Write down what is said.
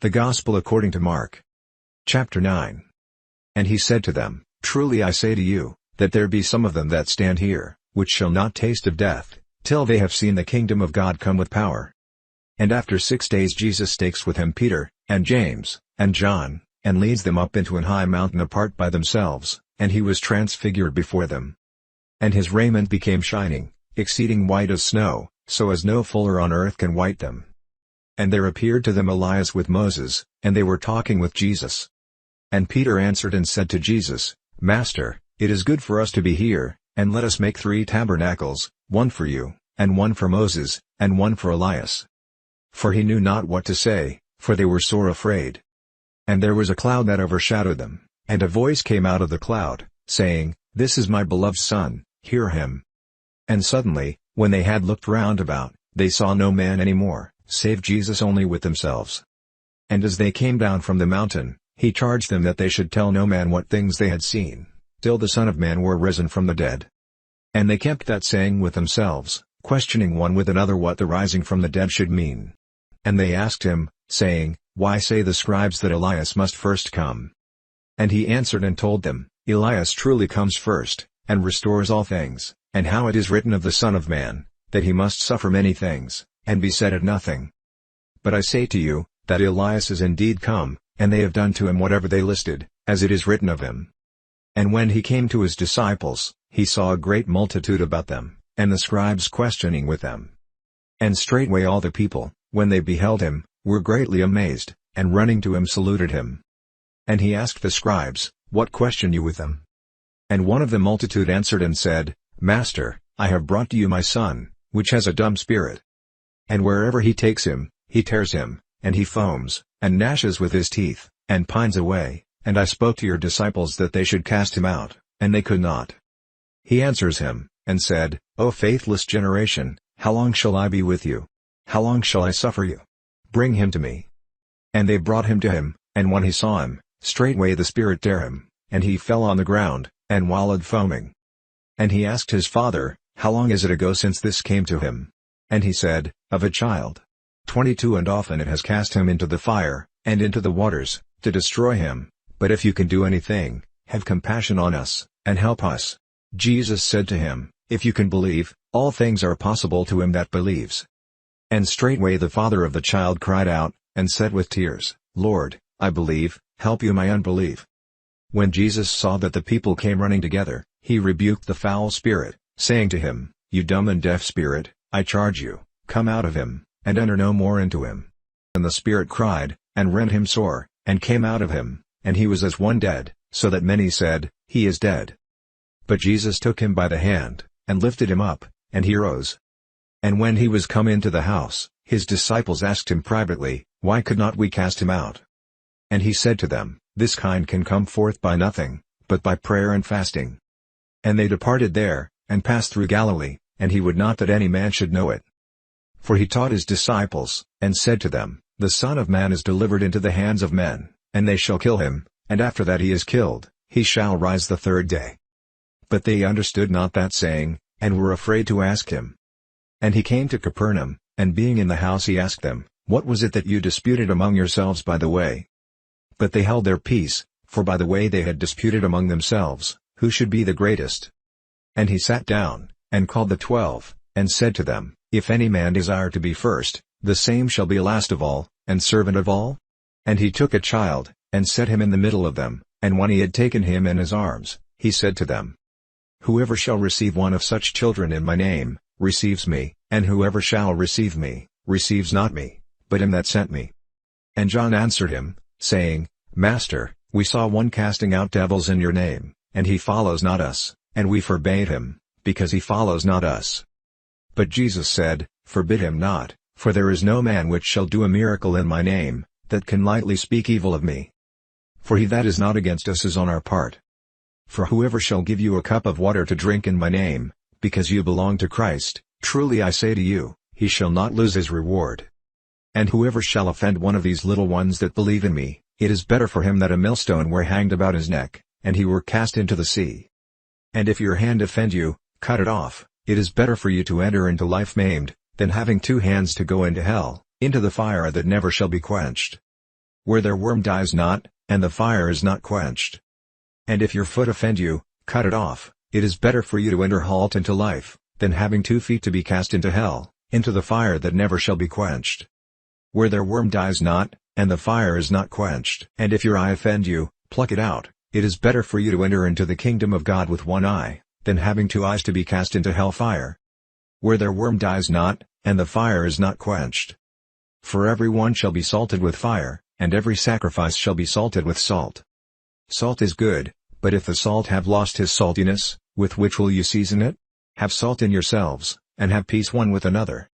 The Gospel according to Mark. Chapter 9. And he said to them, Truly I say to you, that there be some of them that stand here, which shall not taste of death, till they have seen the kingdom of God come with power. And after 6 days Jesus takes with him Peter, and James, and John, and leads them up into an high mountain apart by themselves, and he was transfigured before them. And his raiment became shining, exceeding white as snow, so as no fuller on earth can white them. And there appeared to them Elias with Moses, and they were talking with Jesus. And Peter answered and said to Jesus, Master, it is good for us to be here, and let us make 3 tabernacles, one for you, and one for Moses, and one for Elias. For he knew not what to say, for they were sore afraid. And there was a cloud that overshadowed them, and a voice came out of the cloud, saying, This is my beloved Son, hear him. And suddenly, when they had looked round about, they saw no man any more, save Jesus only with themselves. And as they came down from the mountain, he charged them that they should tell no man what things they had seen, till the Son of Man were risen from the dead. And they kept that saying with themselves, questioning one with another what the rising from the dead should mean. And they asked him, saying, Why say the scribes that Elias must first come? And he answered and told them, Elias truly comes first, and restores all things, and how it is written of the Son of Man, that he must suffer many things, and be said at nothing. But I say to you, that Elias is indeed come, and they have done to him whatever they listed, as it is written of him. And when he came to his disciples, he saw a great multitude about them, and the scribes questioning with them. And straightway all the people, when they beheld him, were greatly amazed, and running to him saluted him. And he asked the scribes, What question you with them? And one of the multitude answered and said, Master, I have brought to you my son, which has a dumb spirit. And wherever he takes him, he tears him, and he foams, and gnashes with his teeth, and pines away, and I spoke to your disciples that they should cast him out, and they could not. He answers him, and said, O faithless generation, how long shall I be with you? How long shall I suffer you? Bring him to me. And they brought him to him, and when he saw him, straightway the spirit tare him, and he fell on the ground, and wallowed foaming. And he asked his father, How long is it ago since this came to him? And he said, Of a child. 22 And often it has cast him into the fire, and into the waters, to destroy him, but if you can do anything, have compassion on us, and help us. Jesus said to him, If you can believe, all things are possible to him that believes. And straightway the father of the child cried out, and said with tears, Lord, I believe, help you my unbelief. When Jesus saw that the people came running together, he rebuked the foul spirit, saying to him, You dumb and deaf spirit, I charge you, come out of him, and enter no more into him. And the spirit cried, and rent him sore, and came out of him, and he was as one dead, so that many said, He is dead. But Jesus took him by the hand, and lifted him up, and he rose. And when he was come into the house, his disciples asked him privately, Why could not we cast him out? And he said to them, This kind can come forth by nothing, but by prayer and fasting. And they departed there, and passed through Galilee, and he would not that any man should know it. For he taught his disciples, and said to them, The Son of Man is delivered into the hands of men, and they shall kill him, and after that he is killed, he shall rise the 3rd day. But they understood not that saying, and were afraid to ask him. And he came to Capernaum, and being in the house he asked them, What was it that you disputed among yourselves by the way? But they held their peace, for by the way they had disputed among themselves, who should be the greatest. And he sat down, and called the 12, and said to them, If any man desire to be first, the same shall be last of all, and servant of all. And he took a child, and set him in the middle of them, and when he had taken him in his arms, he said to them, Whoever shall receive one of such children in my name, receives me, and whoever shall receive me, receives not me, but him that sent me. And John answered him, saying, Master, we saw one casting out devils in your name, and he follows not us, and we forbade him, because he follows not us. But Jesus said, Forbid him not, for there is no man which shall do a miracle in my name, that can lightly speak evil of me. For he that is not against us is on our part. For whoever shall give you a cup of water to drink in my name, because you belong to Christ, truly I say to you, he shall not lose his reward. And whoever shall offend one of these little ones that believe in me, it is better for him that a millstone were hanged about his neck, and he were cast into the sea. And if your hand offend you, cut it off. It is better for you to enter into life maimed, than having 2 hands to go into hell, into the fire that never shall be quenched. where their worm dies not, and the fire is not quenched. And if your foot offend you, cut it off. It is better for you to enter halt into life, than having 2 feet to be cast into hell, into the fire that never shall be quenched. Where their worm dies not, and the fire is not quenched. And if your eye offend you, pluck it out. It is better for you to enter into the kingdom of God with 1 eye, than having 2 eyes to be cast into hell fire. Where their worm dies not, and the fire is not quenched. For every one shall be salted with fire, and every sacrifice shall be salted with salt. Salt is good, but if the salt have lost his saltiness, with which will you season it? Have salt in yourselves, and have peace one with another.